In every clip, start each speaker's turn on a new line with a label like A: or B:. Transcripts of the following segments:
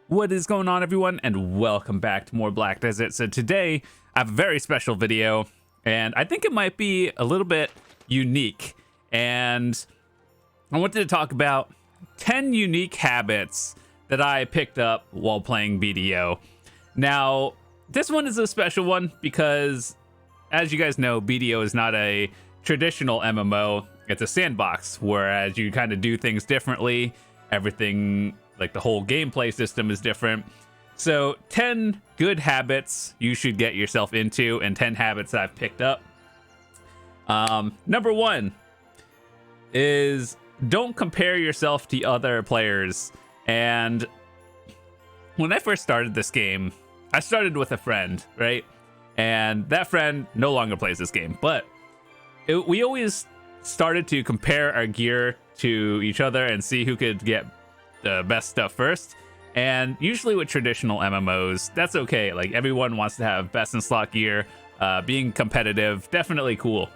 A: What is going on, everyone, and welcome back to more Black Desert. So today I have a very special video, and I think it might be a little bit unique, and I wanted to talk about 10 unique habits that I picked up while playing BDO. Now, this one is a special one because, as you guys know, BDO is not a traditional MMO. It's a sandbox, whereas you kind of do things differently. Everything, like the whole gameplay system, is different. So 10 good habits you should get yourself into, and 10 habits I've picked up. Number one is don't compare yourself to other players. And when I first started this game, I started with a friend, right? And that friend no longer plays this game, but we always started to compare our gear to each other and see who could get the best stuff first. And usually with traditional MMOs, that's okay. Like, everyone wants to have best in slot gear. Being competitive, definitely cool.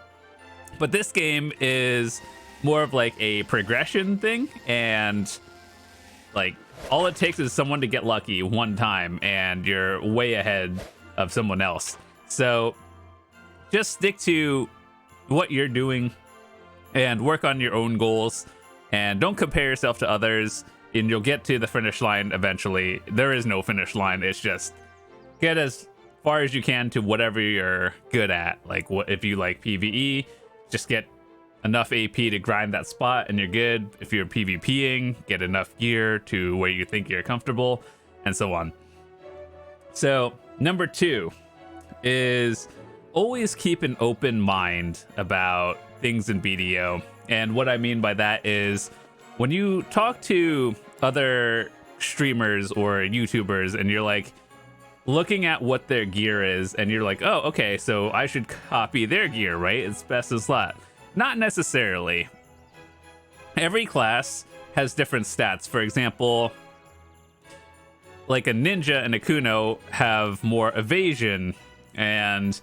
A: But this game is more of like a progression thing, and like all it takes is someone to get lucky one time and you're way ahead of someone else. So just stick to what you're doing and work on your own goals, and don't compare yourself to others, and you'll get to the finish line eventually. There is no finish line. It's just get as far as you can to whatever you're good at. Like, what if you like PvE, just get enough AP to grind that spot and you're good. If you're PvPing, get enough gear to where you think you're comfortable, and so on. So number two is always keep an open mind about things in BDO. And what I mean by that is, when you talk to other streamers or YouTubers and you're like looking at what their gear is, and you're like, oh, okay, so I should copy their gear, right? It's best in slot. Not necessarily. Every class has different stats. For example, like a ninja and a kuno have more evasion, and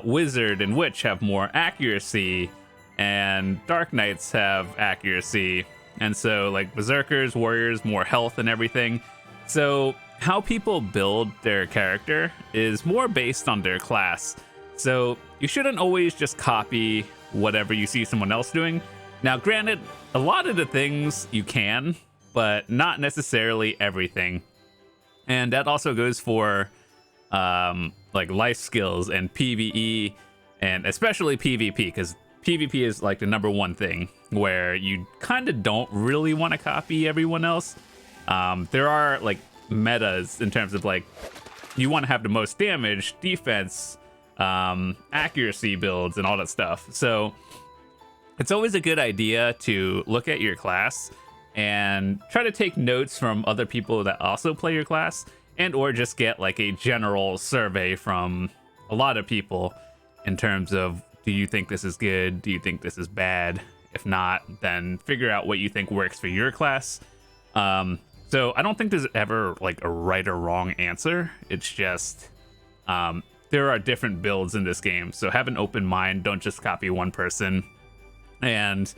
A: wizard and witch have more accuracy, and dark knights have accuracy. And so, like, berserkers, warriors, more health and everything. So how people build their character is more based on their class. So you shouldn't always just copy whatever you see someone else doing. Now, granted, a lot of the things you can, but not necessarily everything. And that also goes for like life skills and PvE, and especially PvP, because PvP is like the number one thing where you kind of don't really want to copy everyone else. There are like metas in terms of like, you want to have the most damage, defense, accuracy builds, and all that stuff. So it's always a good idea to look at your class and try to take notes from other people that also play your class, and or just get like a general survey from a lot of people in terms of, do you think this is good? Do you think this is bad? If not, then figure out what you think works for your class. So I don't think there's ever like a right or wrong answer. It's just there are different builds in this game. So have an open mind. Don't just copy one person. And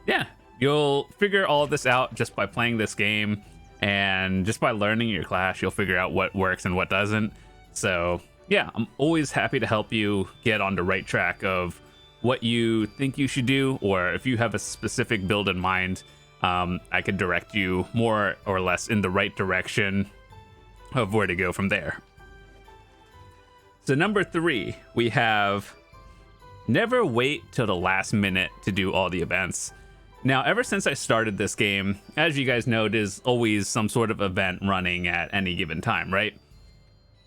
A: yeah, you'll figure all of this out just by playing this game. And just by learning your class, you'll figure out what works and what doesn't. So yeah, I'm always happy to help you get on the right track of what you think you should do, or if you have a specific build in mind, I can direct you more or less in the right direction of where to go from there. So number three, we have never wait till the last minute to do all the events. Now, ever since I started this game, as you guys know, there's always some sort of event running at any given time, right?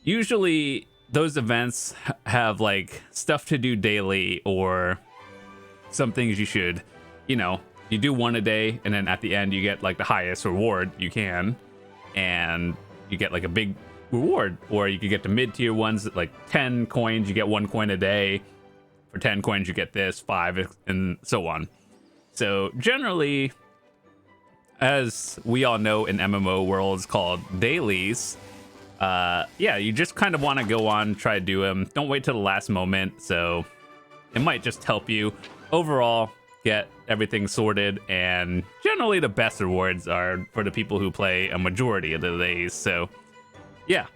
A: Usually those events have like stuff to do daily, or some things you should, you do one a day, and then at the end you get like the highest reward you can, and you get like a big reward. Or you could get the mid-tier ones, like 10 coins, you get 1 coin a day. For 10 coins you get this, 5, and so on. So generally, as we all know in MMO worlds called dailies, yeah, you just kind of want to go on, try to do them. Don't wait till the last moment. So it might just help you overall get everything sorted, and generally the best rewards are for the people who play a majority of the days. So yeah,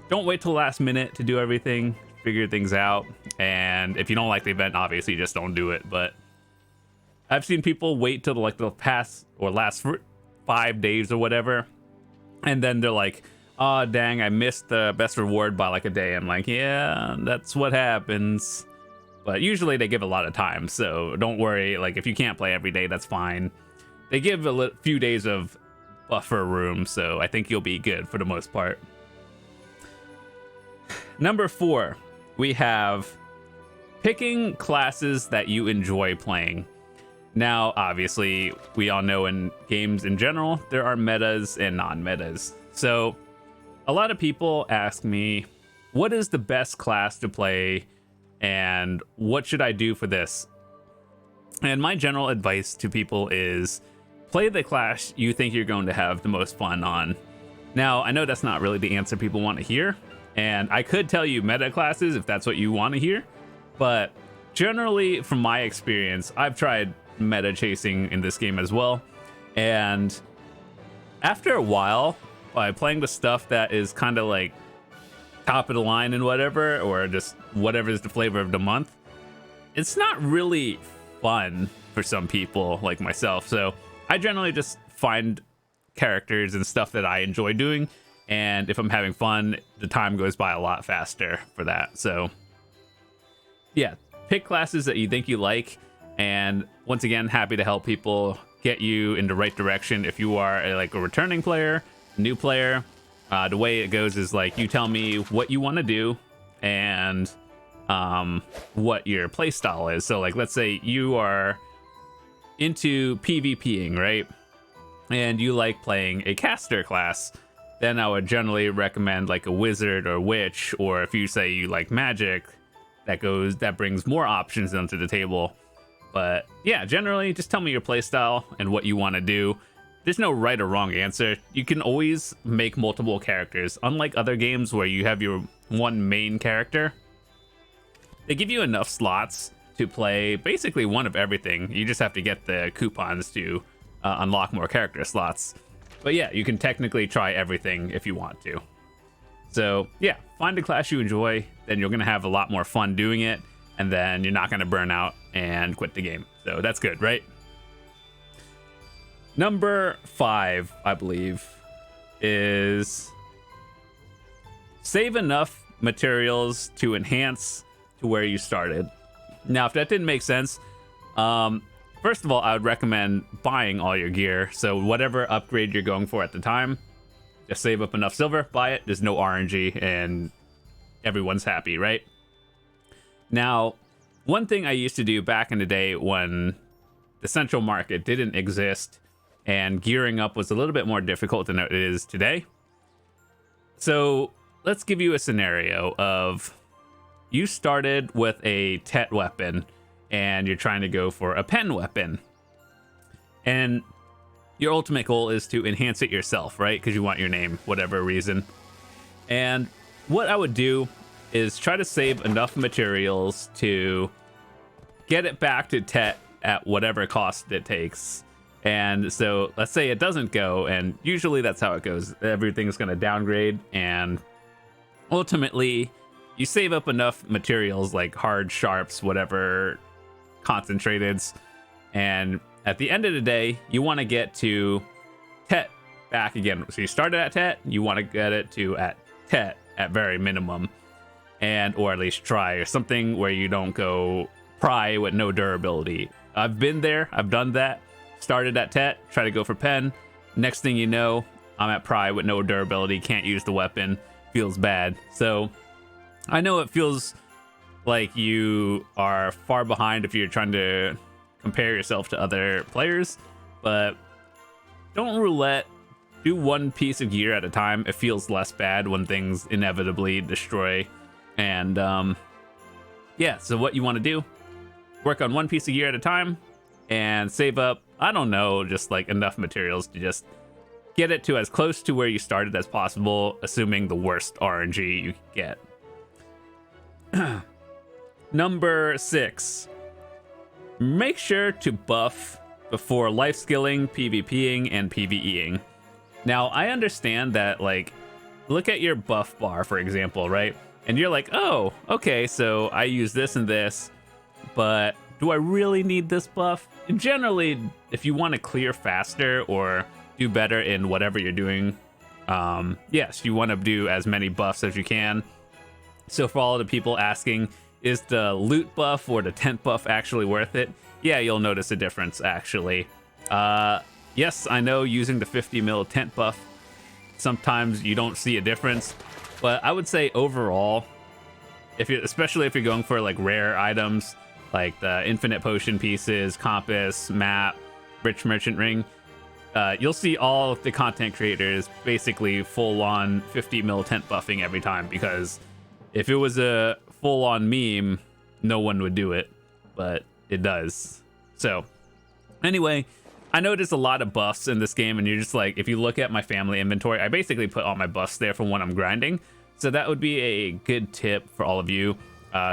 A: don't wait till the last minute to do everything, figure things out. And if you don't like the event, obviously just don't do it. But I've seen people wait till like the past or last 5 days or whatever, and then they're like, oh dang, I missed the best reward by like a day. I'm like, yeah, that's what happens. But usually they give a lot of time, so don't worry. Like, if you can't play every day, that's fine. They give a few days of buffer room, so I think you'll be good for the most part. Number 4, we have picking classes that you enjoy playing. Now, obviously, we all know in games in general, there are metas and non-metas. So a lot of people ask me, what is the best class to play and what should I do for this? And my general advice to people is play the class you think you're going to have the most fun on. Now, I know that's not really the answer people want to hear, and I could tell you meta classes if that's what you want to hear, but generally, from my experience, I've tried meta chasing in this game as well, and after a while, by playing the stuff that is kind of like top of the line and whatever, or just whatever is the flavor of the month, it's not really fun for some people like myself. So I generally just find characters and stuff that I enjoy doing, and if I'm having fun, the time goes by a lot faster for that. So yeah, pick classes that you think you like, and once again, happy to help people get you in the right direction. If you are a returning player, new player, the way it goes is like you tell me what you want to do and what your play style is. So like, let's say you are into PvPing, right? And you like playing a caster class, then I would generally recommend like a wizard or witch, or if you say you like magic, that brings more options onto the table. But yeah, generally just tell me your play style and what you want to do. There's no right or wrong answer. You can always make multiple characters. Unlike other games where you have your one main character, they give you enough slots to play basically one of everything. You just have to get the coupons to unlock more character slots. But yeah, you can technically try everything if you want to. So yeah, find a class you enjoy, then you're gonna have a lot more fun doing it, and then you're not gonna burn out and quit the game. So that's good, right? Number 5, I believe, is save enough materials to enhance to where you started. Now, if that didn't make sense, first of all, I would recommend buying all your gear. So whatever upgrade you're going for at the time, just save up enough silver, buy it. There's no RNG, and everyone's happy, right? Now, one thing I used to do back in the day when the central market didn't exist and gearing up was a little bit more difficult than it is today. So let's give you a scenario of you started with a Tet weapon and you're trying to go for a pen weapon. And your ultimate goal is to enhance it yourself, right? Because you want your name, whatever reason. And what I would do is try to save enough materials to get it back to Tet at whatever cost it takes. And so let's say it doesn't go, and usually that's how it goes. Everything's going to downgrade, and ultimately you save up enough materials like hard sharps, whatever concentrateds, and at the end of the day, you want to get to Tet back again. So you started at Tet, you want to get it to at Tet at very minimum, and or at least try, or something where you don't go pry with no durability. I've been there, I've done that. Started at Tet, try to go for pen. Next thing you know, I'm at pry with no durability, can't use the weapon, feels bad. So I know it feels like you are far behind if you're trying to compare yourself to other players, but don't roulette. Do one piece of gear at a time. It feels less bad when things inevitably destroy. And yeah, so what you want to do, work on one piece of gear at a time and save up, I don't know, just like enough materials to just get it to as close to where you started as possible, assuming the worst RNG you can get. Number 6, make sure to buff before life skilling, PvPing, and PvEing. Now, I understand that, like, look at your buff bar, for example, right? And you're like, oh, okay, so I use this and this, but do I really need this buff? Generally, if you want to clear faster or do better in whatever you're doing, yes, you want to do as many buffs as you can. So for all the people asking, is the loot buff or the tent buff actually worth it? Yeah, you'll notice a difference, actually. Yes, I know using the 50 mil tent buff, sometimes you don't see a difference, but I would say overall, especially if you're going for like rare items, like the infinite potion pieces, compass, map, rich merchant ring, you'll see all the content creators basically full-on 50 mil tent buffing every time, because if it was a full-on meme, no one would do it, but it does. So anyway, I noticed a lot of buffs in this game, and you're just like, if you look at my family inventory, I basically put all my buffs there for when I'm grinding. So that would be a good tip for all of you.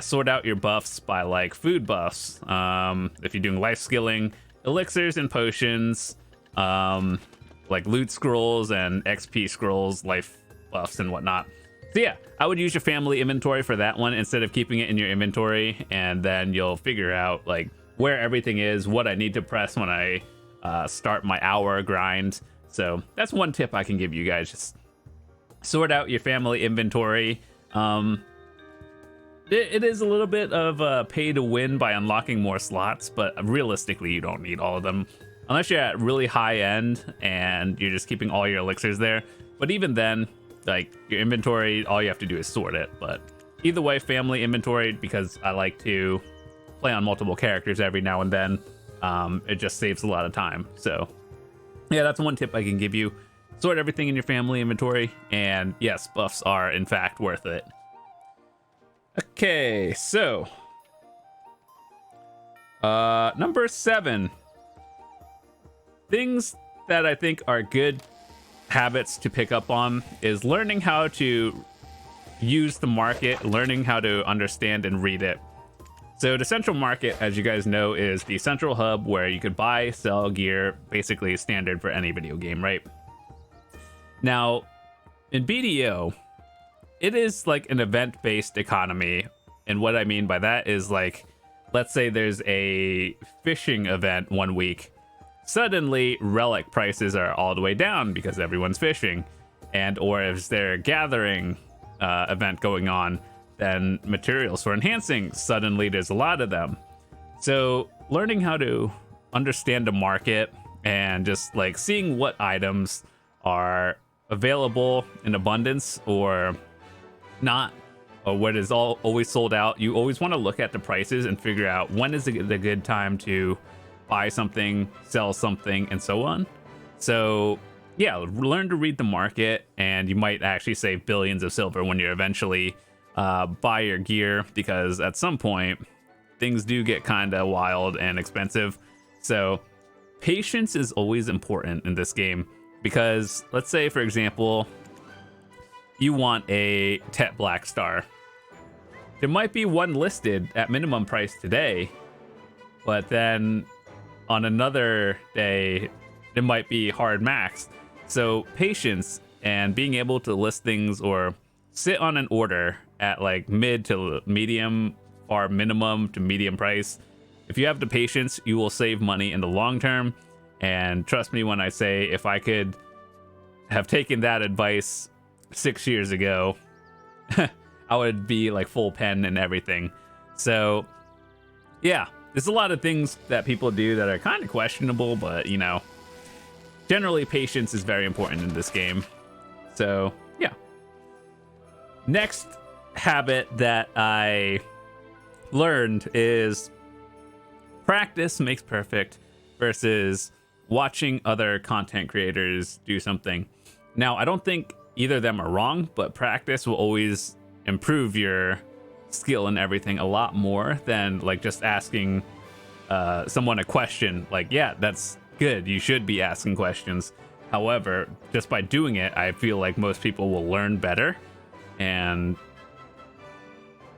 A: Sort out your buffs by like food buffs. If you're doing life skilling, elixirs and potions, like loot scrolls and XP scrolls, life buffs and whatnot. So yeah, I would use your family inventory for that one instead of keeping it in your inventory, and then you'll figure out like where everything is, what I need to press when I start my hour grind. So that's one tip I can give you guys. Just sort out your family inventory. It is a little bit of pay to win by unlocking more slots, but realistically you don't need all of them unless you're at really high end and you're just keeping all your elixirs there. But even then, like, your inventory, all you have to do is sort it. But either way, family inventory, because I like to play on multiple characters every now and then, it just saves a lot of time. So yeah, that's one tip I can give you. Sort everything in your family inventory, and yes, buffs are in fact worth it. Okay, so number 7, things that I think are good habits to pick up on is learning how to use the market, learning how to understand and read it. So the central market, as you guys know, is the central hub where you could buy, sell gear, basically standard for any video game, right? Now, in BDO, it is like an event-based economy. And what I mean by that is, like, let's say there's a fishing event one week. Suddenly, relic prices are all the way down because everyone's fishing. And or if there's a gathering event going on, then materials for enhancing, suddenly there's a lot of them. So learning how to understand the market and just like seeing what items are available in abundance or not, or what is always sold out. You always want to look at the prices and figure out when is the good time to buy something, sell something, and so on. So yeah, learn to read the market, and you might actually save billions of silver when you eventually buy your gear, because at some point things do get kind of wild and expensive. So patience is always important in this game, because let's say, for example, you want a Tet Black Star. There might be one listed at minimum price today, but then on another day, it might be hard maxed. So patience and being able to list things or sit on an order at like mid to medium or minimum to medium price. If you have the patience, you will save money in the long term. And trust me when I say, if I could have taken that advice 6 years ago, I would be like full pen and everything. So yeah, there's a lot of things that people do that are kind of questionable, but you know, generally patience is very important in this game. So yeah. Next habit that I learned is practice makes perfect versus watching other content creators do something. Now, I don't think either of them are wrong, but practice will always improve your skill and everything a lot more than like just asking someone a question. Like, yeah, that's good. You should be asking questions. However, just by doing it, I feel like most people will learn better. And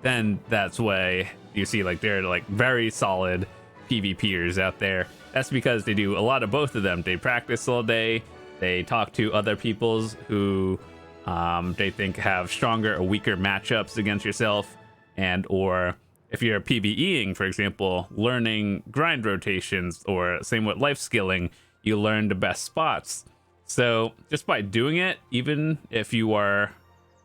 A: then that's why you see like they're like very solid PvPers out there. that's because they do a lot of both of them. They practice all day. They talk to other peoples who they think have stronger or weaker matchups against yourself, and or if you're PvEing, for example, learning grind rotations, or same with life skilling, you learn the best spots. So just by doing it, even if you are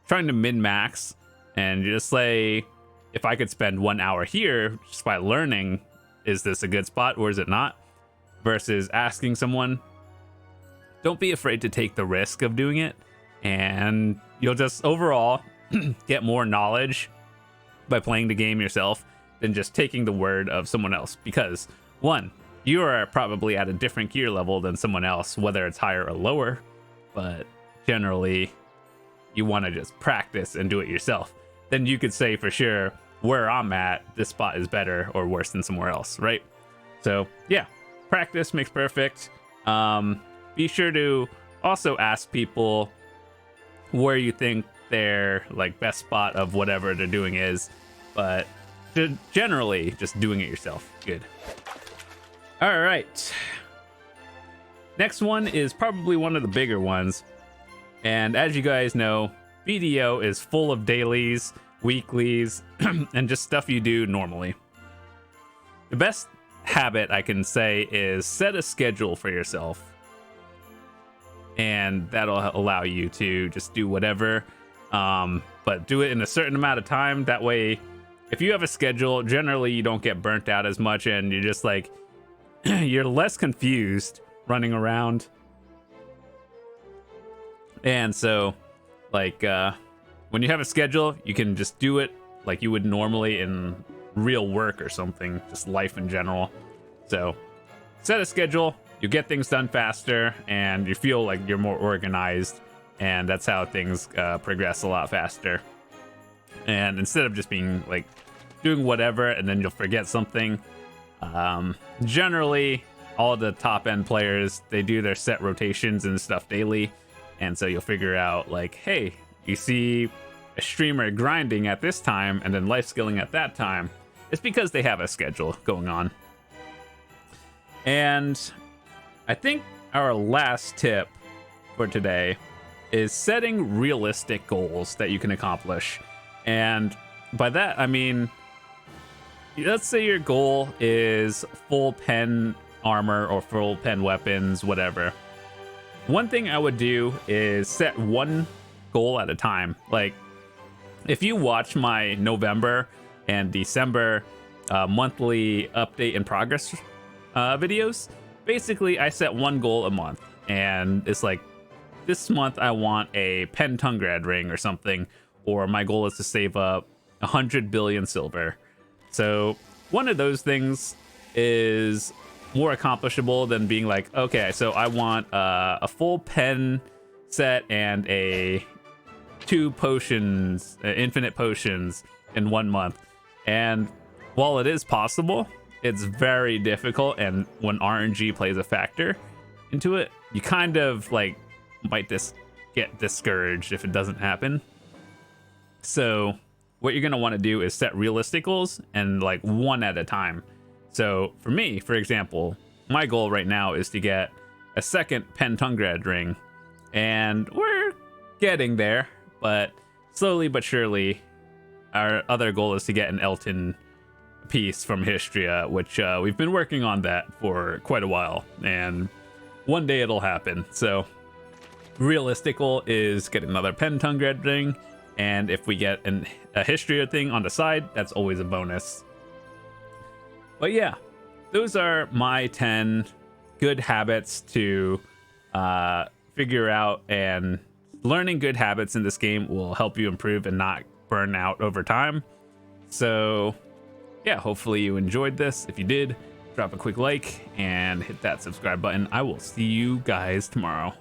A: trying to min-max, and you just say, if I could spend 1 hour here just by learning, is this a good spot or is it not? Versus asking someone, don't be afraid to take the risk of doing it, and you'll just overall get more knowledge by playing the game yourself than just taking the word of someone else. Because one, you are probably at a different gear level than someone else, whether it's higher or lower, but generally you want to just practice and do it yourself. Then you could say for sure, where I'm at, this spot is better or worse than somewhere else, right? So yeah, practice makes perfect. Be sure to also ask people where you think their like best spot of whatever they're doing is, but generally just doing it yourself. Good. All right. Next one is probably one of the bigger ones. And as you guys know, BDO is full of dailies, weeklies, and just stuff you do normally. The best habit I can say is set a schedule for yourself. And that'll allow you to just do whatever, but do it in a certain amount of time. That way, if you have a schedule, generally you don't get burnt out as much, and you're just like, you're less confused running around. And so, like, when you have a schedule, you can just do it like you would normally in real work or something, just life in general. So, set a schedule. You get things done faster, and you feel like you're more organized, and that's how things progress a lot faster. And instead of just being like doing whatever and then you'll forget something, generally all the top end players, they do their set rotations and stuff daily, and so you'll figure out like, hey, you see a streamer grinding at this time and then life skilling at that time. It's because they have a schedule going on. And I think our last tip for today is setting realistic goals that you can accomplish. And by that, I mean, let's say your goal is full pen armor or full pen weapons, whatever. One thing I would do is set one goal at a time. Like, if you watch my November and December monthly update and progress videos, basically I set one goal a month, and it's like, this month I want a Pentungrad ring or something, or my goal is to save up 100 billion silver. So one of those things is more accomplishable than being like, okay, so I want a full pen set and a 2 potions, infinite potions in 1 month. And while it is possible, it's very difficult, and when RNG plays a factor into it, you kind of like might get discouraged if it doesn't happen. So what you're going to want to do is set realistic goals, and like one at a time. So for me, for example, my goal right now is to get a second Pentungrad ring, and we're getting there, but slowly but surely our other goal is to get an Elton piece from Histria, which we've been working on that for quite a while, and one day it'll happen. So realistic goal is get another Pentungrad ring, and if we get a Histria thing on the side, that's always a bonus. But yeah, those are my 10 good habits to figure out, and learning good habits in this game will help you improve and not burn out over time. So yeah, hopefully you enjoyed this. If you did, drop a quick like and hit that subscribe button. I will see you guys tomorrow.